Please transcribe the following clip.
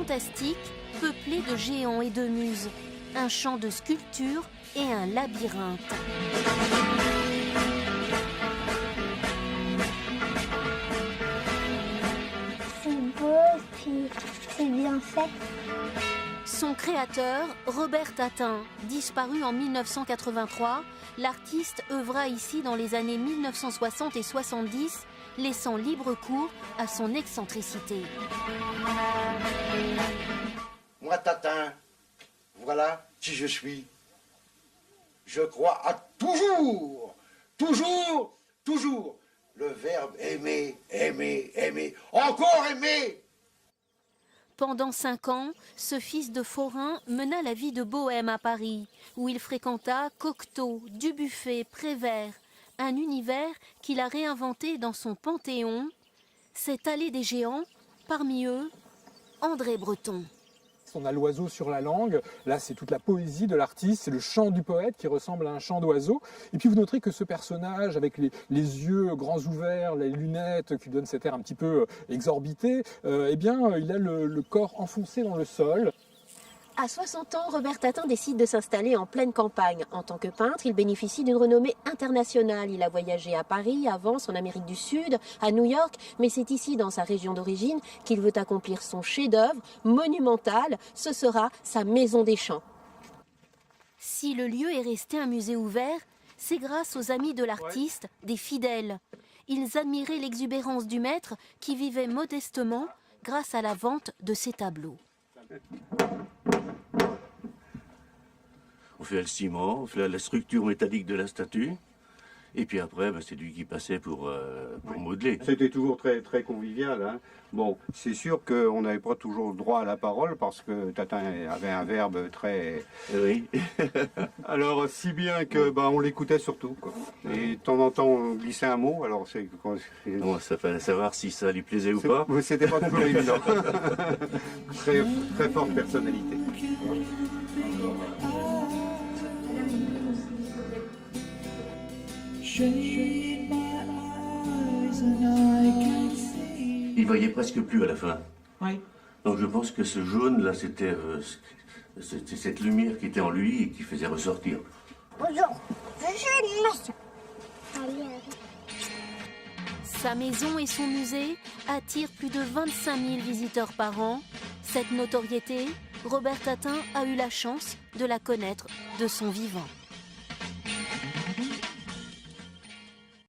fantastique, peuplé de géants et de muses. Un champ de sculptures et un labyrinthe. C'est beau, puis c'est bien fait. Son créateur, Robert Tatin, disparu en 1983, l'artiste œuvra ici dans les années 1960 et 70, laissant libre cours à son excentricité. Moi, Tatin, voilà qui je suis. Je crois à toujours, toujours, toujours. Le verbe aimer, aimer, aimer, encore aimer. Pendant 5 ans, ce fils de forain mena la vie de bohème à Paris, où il fréquenta Cocteau, Dubuffet, Prévert, un univers qu'il a réinventé dans son panthéon, cette allée des géants, parmi eux, André Breton. On a l'oiseau sur la langue, là c'est toute la poésie de l'artiste, c'est le chant du poète qui ressemble à un chant d'oiseau. Et puis vous noterez que ce personnage avec les yeux grands ouverts, les lunettes qui donnent cet air un petit peu exorbité, eh bien il a le corps enfoncé dans le sol. À 60 ans, Robert Tatin décide de s'installer en pleine campagne. En tant que peintre, il bénéficie d'une renommée internationale. Il a voyagé à Paris, à Vence, en Amérique du Sud, à New York, mais c'est ici, dans sa région d'origine, qu'il veut accomplir son chef-d'œuvre monumental. Ce sera sa Maison des Champs. Si le lieu est resté un musée ouvert, c'est grâce aux amis de l'artiste, des fidèles. Ils admiraient l'exubérance du maître qui vivait modestement grâce à la vente de ses tableaux. On fait le ciment, on fait la structure métallique de la statue, et puis après, c'est lui qui passait pour modeler. C'était toujours très, très convivial. Hein. Bon, c'est sûr qu'on n'avait pas toujours droit à la parole parce que Tatin avait un verbe très... Oui. Alors, si bien que on l'écoutait surtout, quoi. Et de temps en temps, on glissait un mot. Alors, Bon, ça fallait savoir si ça lui plaisait ou pas. C'était pas toujours évident. Très, très forte personnalité. Il voyait presque plus à la fin. Oui. Donc je pense que ce jaune là, c'était cette lumière qui était en lui et qui faisait ressortir. Bonjour, je suis une maison. Allez. Sa maison et son musée attirent plus de 25 000 visiteurs par an. Cette notoriété, Robert Tatin a eu la chance de la connaître de son vivant.